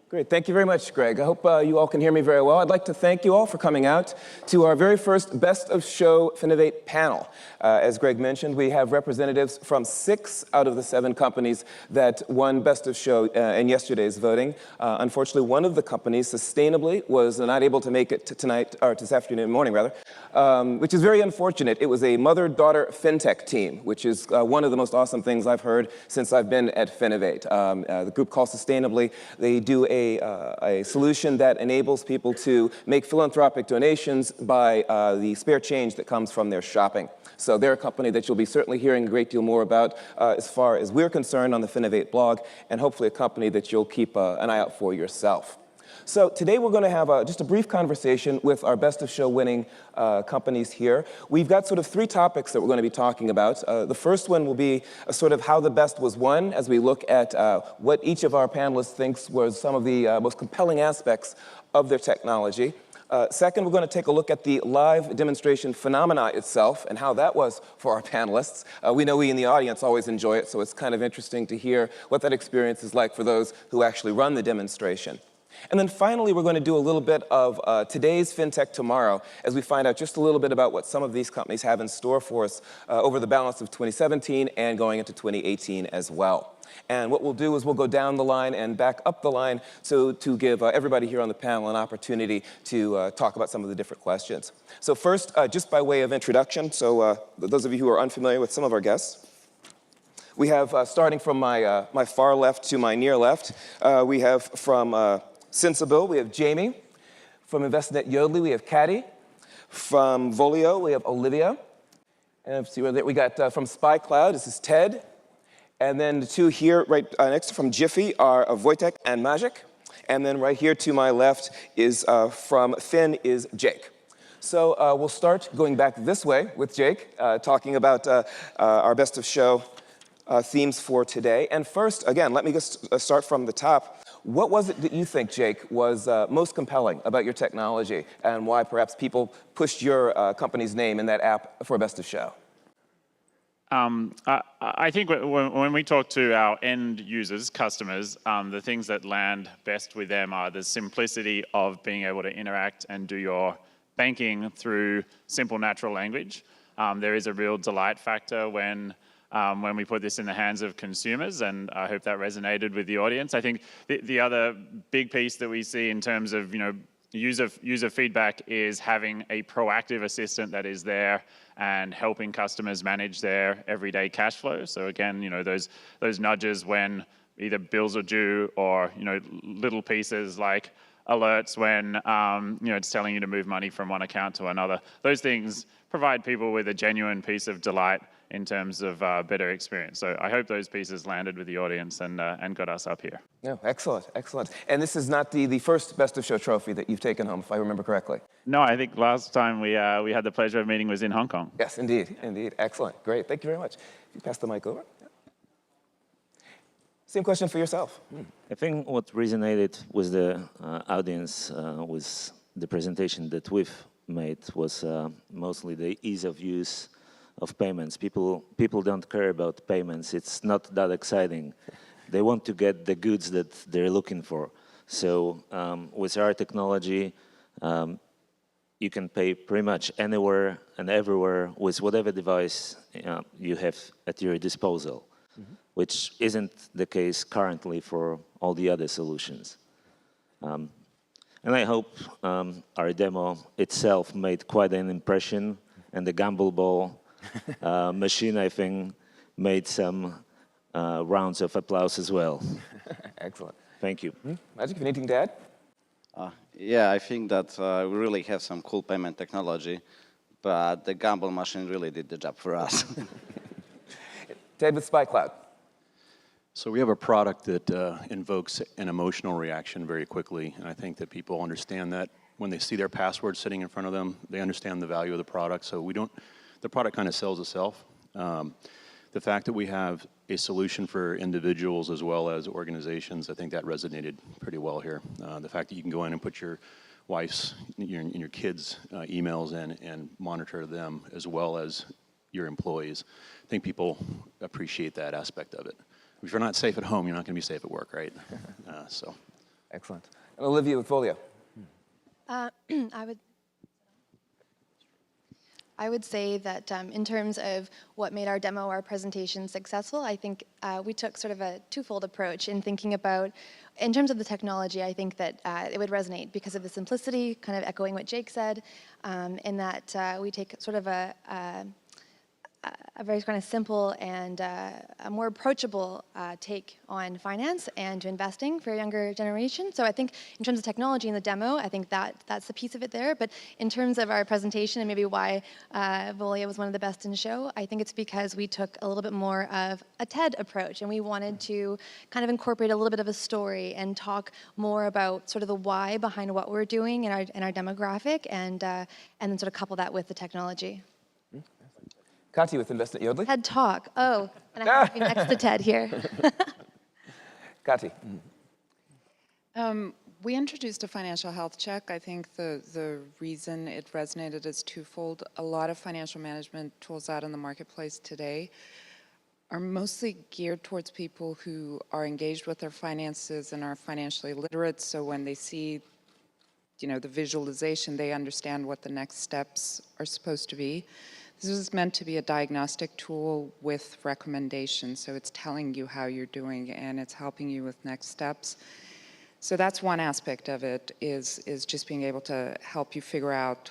Great. Thank you very much, Greg. I hope you all can hear me very well. I'd like to thank you all for coming out to our very first Best of Show Finovate panel. As Greg mentioned, we have representatives from 6 out of the 7 companies that won Best of Show in yesterday's voting. Unfortunately, one of the companies, Sustainably, was not able to make it to tonight, or this afternoon, morning rather, which is very unfortunate. It was a mother-daughter fintech team, which is one of the most awesome things I've heard since I've been at Finovate. The group called Sustainably, they do a solution that enables people to make philanthropic donations by the spare change that comes from their shopping. So they're a company that you'll be certainly hearing a great deal more about as far as we're concerned on the Finovate blog, and hopefully a company that you'll keep an eye out for yourself. So today we're going to have just a brief conversation with our Best of Show winning companies here. We've got sort of 3 topics that we're going to be talking about. The first one will be sort of how the best was won as we look at what each of our panelists thinks was some of the most compelling aspects of their technology. Second, we're going to take a look at the live demonstration phenomena itself and how that was for our panelists. We know we in the audience always enjoy it, so it's kind of interesting to hear what that experience is like for those who actually run the demonstration. And then finally, we're going to do a little bit of today's FinTech tomorrow as we find out just a little bit about what some of these companies have in store for us over the balance of 2017 and going into 2018 as well. And what we'll do is we'll go down the line and back up the line to give everybody here on the panel an opportunity to talk about some of the different questions. So first, just by way of introduction, so those of you who are unfamiliar with some of our guests, we have, starting from my far left to my near left, we have from Sensible, we have Jamie. From InvestNet Yodlee, we have Caddy. From Volio, we have Olivia. And see where we got from SpyCloud, this is Ted. And then the 2 here, right next from Jiffy, are Wojtek and Magic. And then right here to my left is from Finn is Jake. So we'll start going back this way with Jake, talking about our Best of Show themes for today. And first, again, let me just start from the top. What was it that you think, Jake, was most compelling about your technology and why perhaps people pushed your company's name in that app for Best of Show? I think when we talk to our end users, customers, the things that land best with them are the simplicity of being able to interact and do your banking through simple natural language. There is a real delight factor when we put this in the hands of consumers, and I hope that resonated with the audience. I think the other big piece that we see in terms of user feedback is having a proactive assistant that is there and helping customers manage their everyday cash flow. So again, those nudges when either bills are due or little pieces like alerts when it's telling you to move money from one account to another. Those things provide people with a genuine piece of delight in terms of better experience. So I hope those pieces landed with the audience and got us up here. No, excellent, excellent. And this is not the first Best of Show trophy that you've taken home, if I remember correctly. No, I think last time we had the pleasure of meeting was in Hong Kong. Yes, indeed, indeed. Excellent, great. Thank you very much. If you pass the mic over. Yeah. Same question for yourself. I think what resonated with the audience with the presentation that we've made was mostly the ease of use of payments. People don't care about payments. It's not that exciting. They want to get the goods that they're looking for. So with our technology, you can pay pretty much anywhere and everywhere with whatever device you have at your disposal, which isn't the case currently for all the other solutions. And I hope our demo itself made quite an impression, and the gamble ball machine, I think, made some rounds of applause as well. Excellent. Thank you. Magic, anything to add? Yeah, I think that we really have some cool payment technology, but the gamble machine really did the job for us. Ted with SpyCloud. So we have a product that invokes an emotional reaction very quickly, and I think that people understand that when they see their password sitting in front of them, they understand the value of the product. So the product kind of sells itself. The fact that we have a solution for individuals as well as organizations, I think that resonated pretty well here. The fact that you can go in and put your wife's and your kids' emails in and monitor them as well as your employees. I think people appreciate that aspect of it. If you're not safe at home, you're not going to be safe at work, right? Excellent. And Olivia with Folio. I would say that in terms of what made our demo, our presentation successful, I think we took sort of a twofold approach in thinking about, in terms of the technology, I think that it would resonate because of the simplicity, kind of echoing what Jake said, in that we take sort of a very kind of simple and a more approachable take on finance and investing for a younger generation. So I think in terms of technology in the demo, I think that's the piece of it there. But in terms of our presentation and maybe why Volia was one of the best in the show, I think it's because we took a little bit more of a TED approach, and we wanted to kind of incorporate a little bit of a story and talk more about sort of the why behind what we're doing in our demographic, and then sort of couple that with the technology. Kati with Invest at Yodlee. TED Talk. Oh, and I have to be next to Ted here. Kati. We introduced a financial health check. I think the reason it resonated is twofold. A lot of financial management tools out in the marketplace today are mostly geared towards people who are engaged with their finances and are financially literate. So when they see, the visualization, they understand what the next steps are supposed to be. This is meant to be a diagnostic tool with recommendations, so it's telling you how you're doing and it's helping you with next steps. So that's one aspect of it, is just being able to help you figure out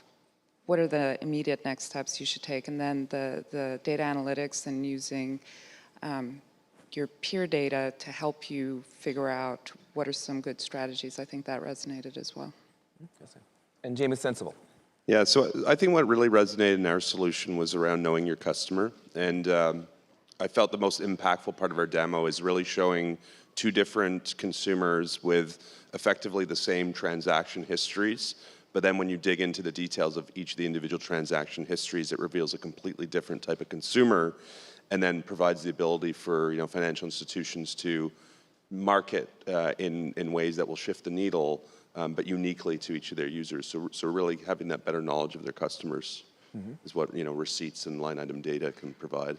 what are the immediate next steps you should take, and then the data analytics and using your peer data to help you figure out what are some good strategies. I think that resonated as well. And Jamie Sensible. Yeah, so I think what really resonated in our solution was around knowing your customer. And I felt the most impactful part of our demo is really showing two different consumers with effectively the same transaction histories. But then when you dig into the details of each of the individual transaction histories, it reveals a completely different type of consumer, and then provides the ability for financial institutions to market in ways that will shift the needle, but uniquely to each of their users. So really having that better knowledge of their customers is what receipts and line item data can provide.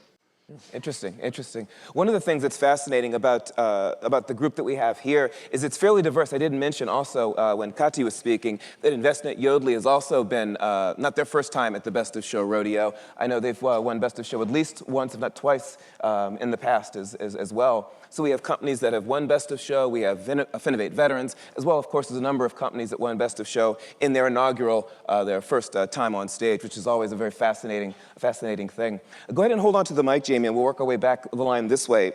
Interesting, interesting. One of the things that's fascinating about the group that we have here is it's fairly diverse. I didn't mention also when Kati was speaking that InvestNet Yodlee has also been not their first time at the Best of Show rodeo. I know they've won Best of Show at least once, if not twice, in the past as well. So we have companies that have won Best of Show. We have Finovate veterans, as well, of course, as a number of companies that won Best of Show in their inaugural, their first time on stage, which is always a very fascinating thing. Go ahead and hold on to the mic, Jamie, and we'll work our way back the line this way.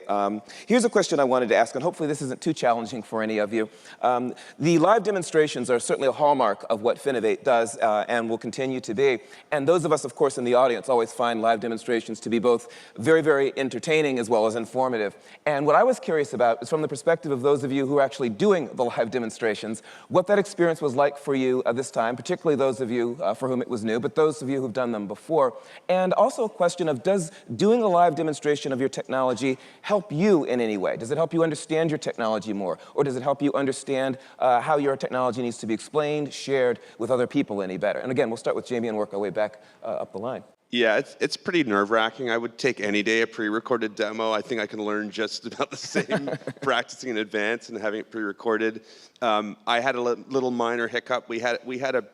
Here's a question I wanted to ask, and hopefully this isn't too challenging for any of you. The live demonstrations are certainly a hallmark of what Finovate does and will continue to be. And those of us, of course, in the audience always find live demonstrations to be both very, very entertaining as well as informative. And what I was curious about is from the perspective of those of you who are actually doing the live demonstrations, what that experience was like for you this time, particularly those of you for whom it was new, but those of you who've done them before. And also a question of, does doing a live demonstration of your technology help you in any way? Does it help you understand your technology more? Or does it help you understand how your technology needs to be explained, shared with other people any better? And again, we'll start with Jamie and work our way back up the line. Yeah, it's pretty nerve-wracking. I would take any day a pre-recorded demo. I think I can learn just about the same practicing in advance and having it pre-recorded. I had a little minor hiccup. We had a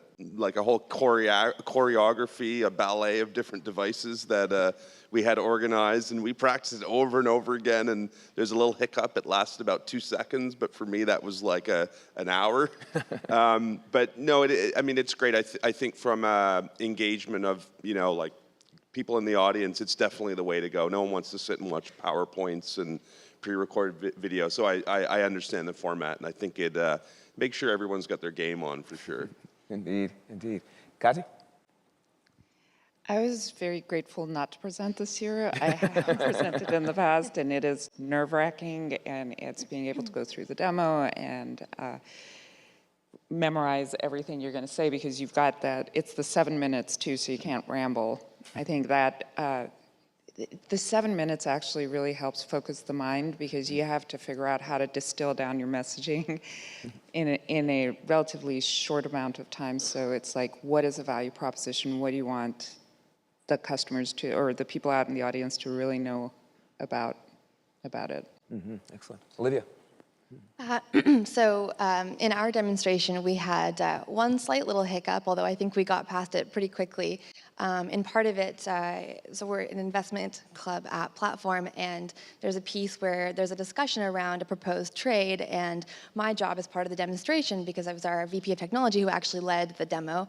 whole choreography, a ballet of different devices that we had organized, and we practiced it over and over again. And there's a little hiccup. It lasted about 2 seconds, but for me that was like an hour. But no, it's great. I think from engagement of people in the audience, it's definitely the way to go. No one wants to sit and watch PowerPoints and pre-recorded video. So I understand the format, and I think it makes sure everyone's got their game on for sure. Indeed, indeed. Kati? I was very grateful not to present this year. I have presented in the past, and it is nerve-wracking, and it's being able to go through the demo and memorize everything you're going to say, because you've got that. It's the 7 minutes, too, so you can't ramble. I think that the 7 minutes actually really helps focus the mind, because you have to figure out how to distill down your messaging in a relatively short amount of time. So it's like, what is a value proposition? What do you want the customers to, or the people out in the audience to really know about it? Excellent. Olivia? In our demonstration, we had one slight little hiccup, although I think we got past it pretty quickly. And part of it, so we're an investment club app platform, and there's a piece where there's a discussion around a proposed trade, and my job as part of the demonstration, because I was our VP of technology who actually led the demo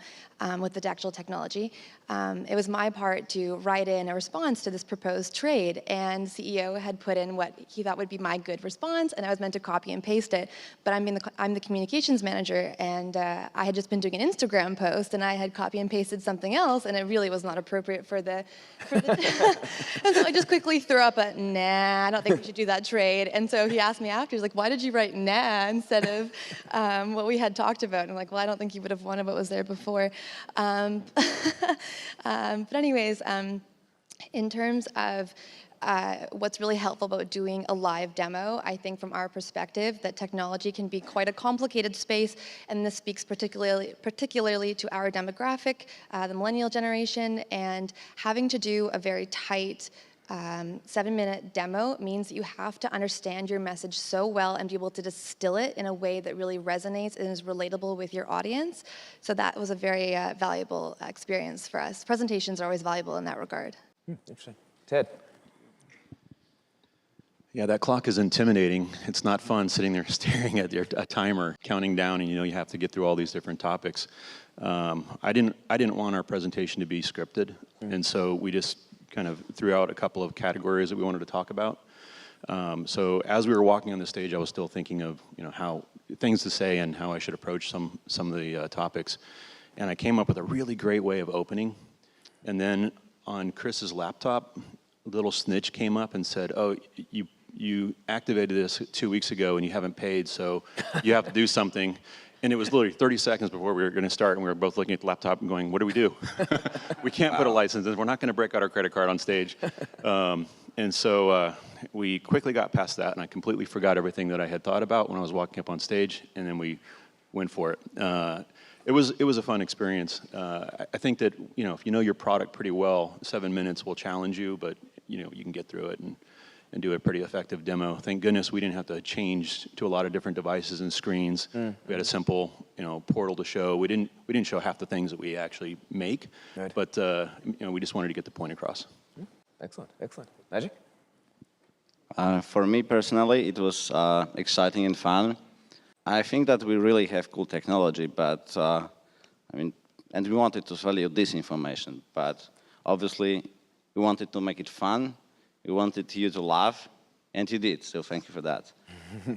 with the actual technology, it was my part to write in a response to this proposed trade, and the CEO had put in what he thought would be my good response, and I was meant to copy and paste it, but I'm the communications manager, and I had just been doing an Instagram post, and I had copy and pasted something else, and it really was not appropriate for the and so I just quickly threw up a, nah, I don't think we should do that trade. And so he asked me after, he's like, why did you write nah instead of what we had talked about? And I'm like, well, I don't think you would have wanted what was there before. But anyways, in terms of what's really helpful about doing a live demo, I think from our perspective that technology can be quite a complicated space, and this speaks particularly to our demographic, the millennial generation, and having to do a very tight 7-minute demo means that you have to understand your message so well and be able to distill it in a way that really resonates and is relatable with your audience. So that was a very valuable experience for us. Presentations are always valuable in that regard. Interesting. Ted? Yeah, that clock is intimidating. It's not fun sitting there staring at a timer, counting down, and you have to get through all these different topics. I didn't want our presentation to be scripted, and so we just kind of threw out a couple of categories that we wanted to talk about. So as we were walking on the stage, I was still thinking of how things to say and how I should approach some of the topics, and I came up with a really great way of opening, and then on Chris's laptop, a little snitch came up and said, "Oh, you activated this 2 weeks ago and you haven't paid, so you have to do something." And it was literally 30 seconds before we were going to start, and we were both looking at the laptop and going, what do we do? We can't put a license in. We're not going to break out our credit card on stage. And so we quickly got past that, and I completely forgot everything that I had thought about when I was walking up on stage, and then we went for it. It was a fun experience. I think that if you know your product pretty well, 7 minutes will challenge you, but you can get through it and do a pretty effective demo. Thank goodness we didn't have to change to a lot of different devices and screens. We had a simple, portal to show. We didn't show half the things that we actually make, right. But we just wanted to get the point across. Excellent, excellent. Magic? For me personally, it was exciting and fun. I think that we really have cool technology, but and we wanted to sell you this information, but obviously we wanted to make it fun. We wanted you to laugh, and you did, so thank you for that.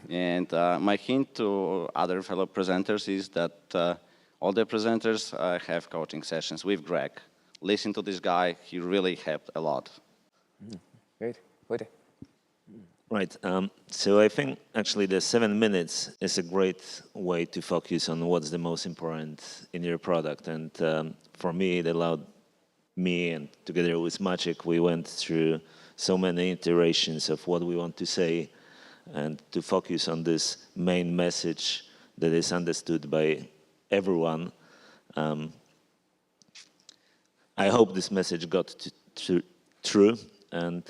And my hint to other fellow presenters is that all the presenters have coaching sessions with Greg. Listen to this guy, he really helped a lot. Great. Wait. Right, so I think actually the 7 minutes is a great way to focus on what's the most important in your product. And for me, it allowed me, and together with Maciek, we went through so many iterations of what we want to say and to focus on this main message that is understood by everyone. I hope this message got through, and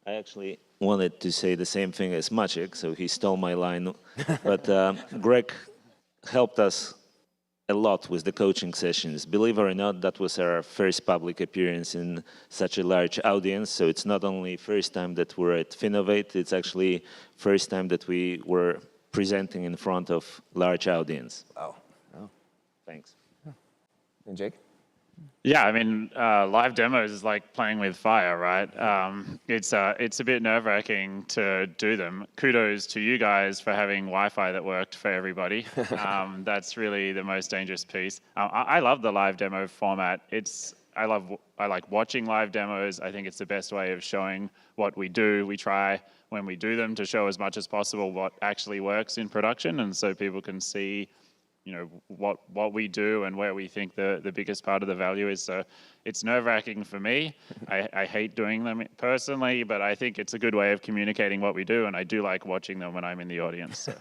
I actually wanted to say the same thing as Maciek, so he stole my line, but Greg helped us a lot with the coaching sessions. Believe it or not, that was our first public appearance in such a large audience. So it's not only first time that we're at Finovate, it's actually first time that we were presenting in front of large audience. Wow. Oh. Thanks. And Jake? Yeah, live demos is like playing with fire, right? It's a bit nerve-wracking to do them. Kudos to you guys for having Wi-Fi that worked for everybody. That's really the most dangerous piece. I love the live demo format. I like watching live demos. I think it's the best way of showing what we do. We try when we do them to show as much as possible what actually works in production, and so people can see what we do and where we think the biggest part of the value is. So it's nerve-wracking for me. I hate doing them personally, but I think it's a good way of communicating what we do, and I do like watching them when I'm in the audience. So.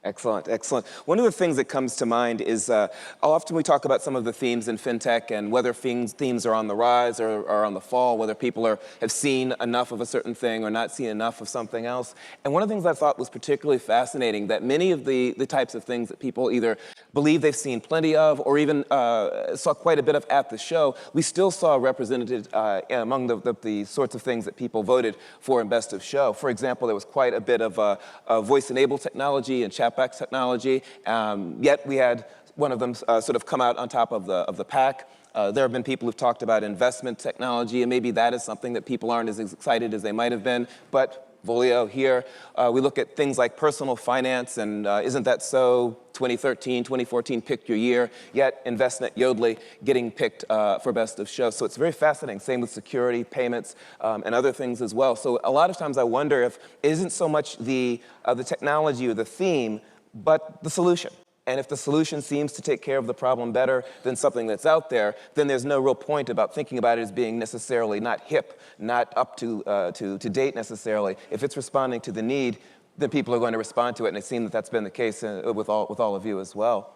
Excellent, excellent. One of the things that comes to mind is often we talk about some of the themes in fintech and whether themes are on the rise or are on the fall, whether people have seen enough of a certain thing or not seen enough of something else. And one of the things I thought was particularly fascinating, that many of the types of things that people either believe they've seen plenty of or even saw quite a bit of at the show, we still saw represented among the sorts of things that people voted for in Best of Show. For example, there was quite a bit of voice-enabled technology and chatbox technology, yet we had one of them sort of come out on top of the pack. There have been people who've talked about investment technology, and maybe that is something that people aren't as excited as they might have been, but Volio here. We look at things like personal finance, and isn't that so? 2013, 2014 picked your year, yet InvestNet Yodlee getting picked for Best of Show. So it's very fascinating. Same with security, payments, and other things as well. So a lot of times I wonder if it isn't so much the technology or the theme, but the solution. And if the solution seems to take care of the problem better than something that's out there, then there's no real point about thinking about it as being necessarily not hip, not up to date necessarily. If it's responding to the need, then people are going to respond to it, and it seems that that's been the case with all of you as well.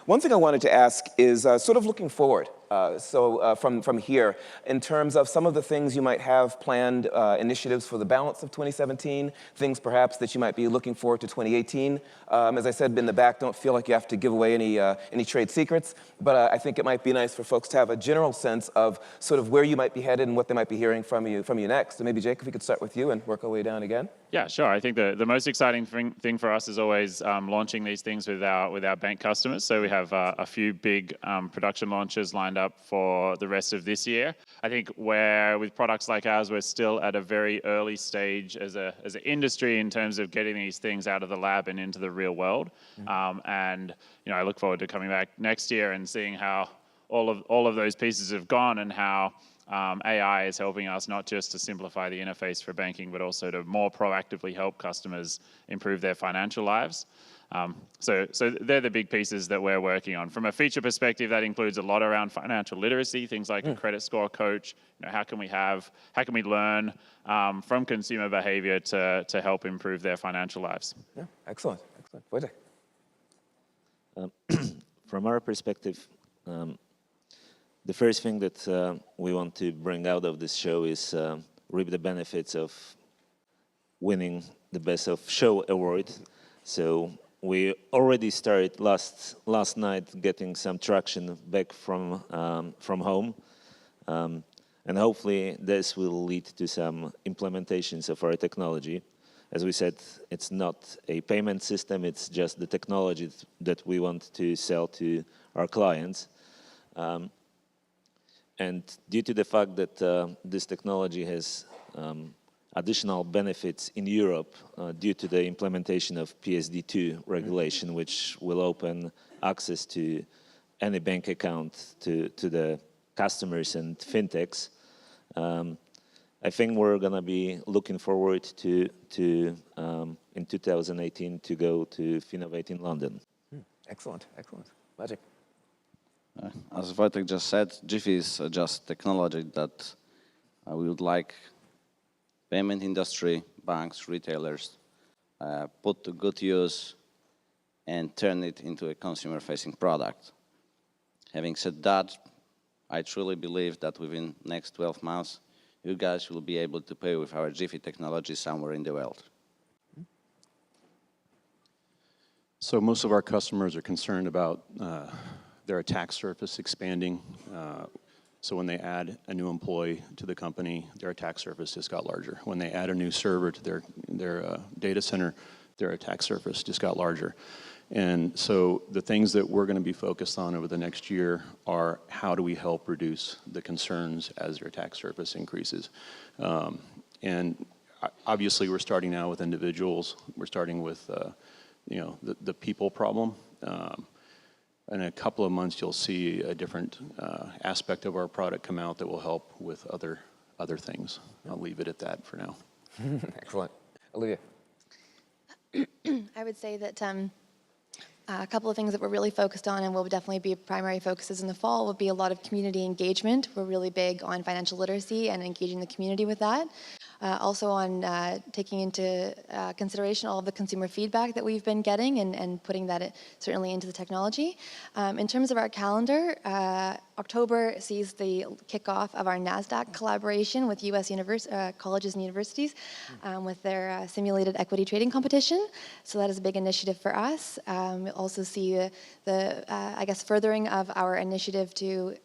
One thing I wanted to ask is sort of looking forward. From here, in terms of some of the things you might have planned, initiatives for the balance of 2017, things perhaps that you might be looking forward to 2018. As I said in the back, don't feel like you have to give away any trade secrets, but I think it might be nice for folks to have a general sense of sort of where you might be headed and what they might be hearing from you next. So maybe, Jake, if we could start with you and work our way down again. Yeah, sure. I think the most exciting thing for us is always launching these things with our bank customers. So we have a few big production launches lined up for the rest of this year. I think where with products like ours, we're still at a very early stage as an industry in terms of getting these things out of the lab and into the real world. And I look forward to coming back next year and seeing how all of those pieces have gone and how AI is helping us not just to simplify the interface for banking, but also to more proactively help customers improve their financial lives. So they're the big pieces that we're working on. From a feature perspective, that includes a lot around financial literacy, things like a credit score coach. How can we learn from consumer behavior to help improve their financial lives? Yeah, excellent. Wojciech. From our perspective, the first thing that we want to bring out of this show is reap the benefits of winning the Best of Show award. So we already started last night getting some traction back from home, and hopefully this will lead to some implementations of our technology. As we said, it's not a payment system; it's just the technology that we want to sell to our clients. And due to the fact that this technology has additional benefits in Europe due to the implementation of PSD2 regulation, which will open access to any bank account to the customers and fintechs, I think we're going to be looking forward to in 2018 to go to Finovate in London. Excellent. Magic. As Wojtek just said, Jiffy is just technology that we would like payment industry, banks, retailers put to good use and turn it into a consumer-facing product. Having said that, I truly believe that within the next 12 months, you guys will be able to pay with our Jiffy technology somewhere in the world. So most of our customers are concerned about their attack surface expanding. So when they add a new employee to the company, their attack surface just got larger. When they add a new server to their data center, their attack surface just got larger. And so the things that we're going to be focused on over the next year are how do we help reduce the concerns as their attack surface increases. And obviously we're starting now with individuals. We're starting with the people problem. In a couple of months, you'll see a different aspect of our product come out that will help with other things. I'll leave it at that for now. Excellent. Olivia. I would say that a couple of things that we're really focused on and will definitely be primary focuses in the fall will be a lot of community engagement. We're really big on financial literacy and engaging the community with that. also on taking into consideration all of the consumer feedback that we've been getting and putting that certainly into the technology. In terms of our calendar, October sees the kickoff of our NASDAQ collaboration with U.S. colleges and universities with their simulated equity trading competition. So that is a big initiative for us. We'll also see I guess, furthering of our initiative to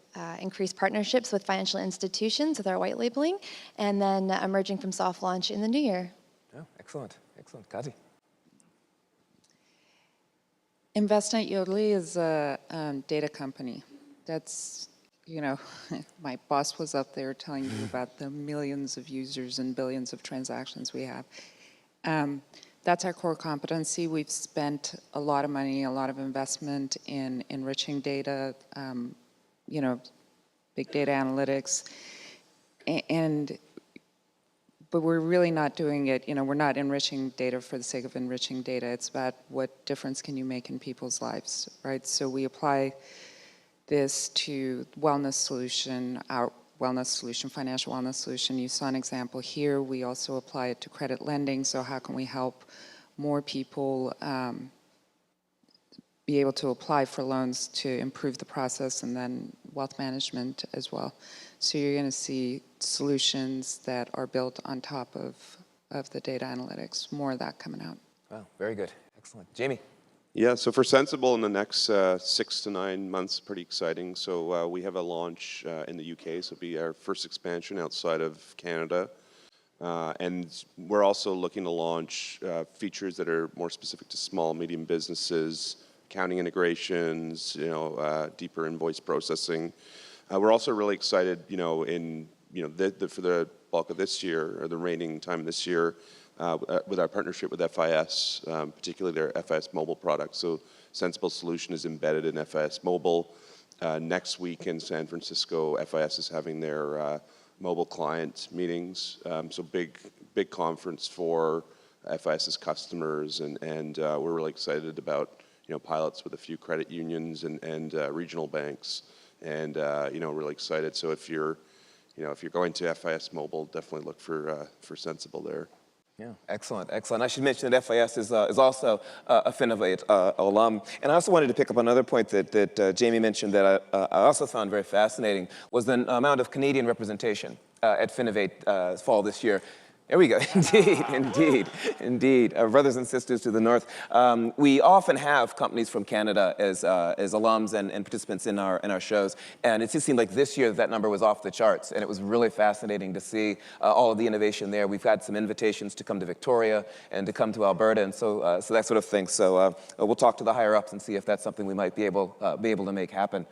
increase partnerships with financial institutions with our white labeling, and then emerging from soft launch in the new year. Oh, excellent, excellent. Kazi? Investnet Yodlee is a data company. That's, my boss was up there telling you about the millions of users and billions of transactions we have. That's our core competency. We've spent a lot of money, a lot of investment in enriching data, big data analytics, but we're really not doing it, we're not enriching data for the sake of enriching data. It's about what difference can you make in people's lives, right? So we apply this to wellness solution, our wellness solution, financial wellness solution. You saw an example here. We also apply it to credit lending. So how can we help more people be able to apply for loans to improve the process, and then wealth management as well. So you're going to see solutions that are built on top of the data analytics. More of that coming out. Wow, very good. Excellent. Jamie? Yeah, so for Sensible in the next 6 to 9 months, pretty exciting. So we have a launch in the UK, so it'll be our first expansion outside of Canada. And we're also looking to launch features that are more specific to small, medium businesses, accounting integrations, deeper invoice processing. We're also really excited, for the bulk of this year, or the remaining time this year, with our partnership with FIS, particularly their FIS mobile product. So Sensible Solution is embedded in FIS Mobile. Next week in San Francisco, FIS is having their mobile client meetings. So big conference for FIS's customers, and we're really excited about pilots with a few credit unions and regional banks, and really excited. So if you're going to FIS Mobile, definitely look for Sensible there. Yeah, excellent, excellent. I should mention that FIS is also a Finovate alum. And I also wanted to pick up another point that Jamie mentioned that I also found very fascinating, was the amount of Canadian representation at FinovateFall this year. There we go. Indeed. Our brothers and sisters to the north. We often have companies from Canada as alums and participants in our shows, and it just seemed like this year that number was off the charts, and it was really fascinating to see all of the innovation there. We've had some invitations to come to Victoria and to come to Alberta, and so that sort of thing. So we'll talk to the higher ups and see if that's something we might be able to make happen,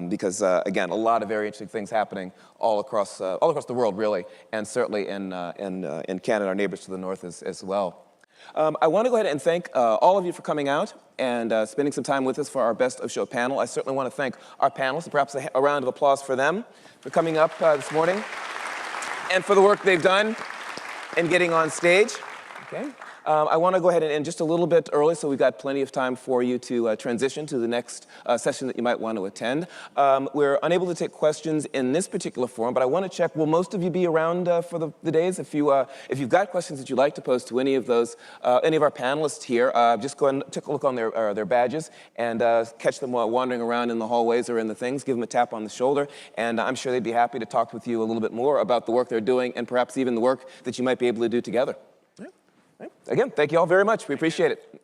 because again, a lot of very interesting things happening all across the world, really, and certainly in Canada, our neighbors to the north as well. I want to go ahead and thank all of you for coming out and spending some time with us for our Best of Show panel. I certainly want to thank our panelists, perhaps a round of applause for them for coming up this morning and for the work they've done in getting on stage. Okay. I want to go ahead and end just a little bit early, so we've got plenty of time for you to transition to the next session that you might want to attend. We're unable to take questions in this particular forum, but I want to check, will most of you be around for the days? If you've got questions that you'd like to pose to any of our panelists here, just go and take a look on their badges and catch them while wandering around in the hallways or in the things. Give them a tap on the shoulder, and I'm sure they'd be happy to talk with you a little bit more about the work they're doing and perhaps even the work that you might be able to do together. Again, thank you all very much. We appreciate it.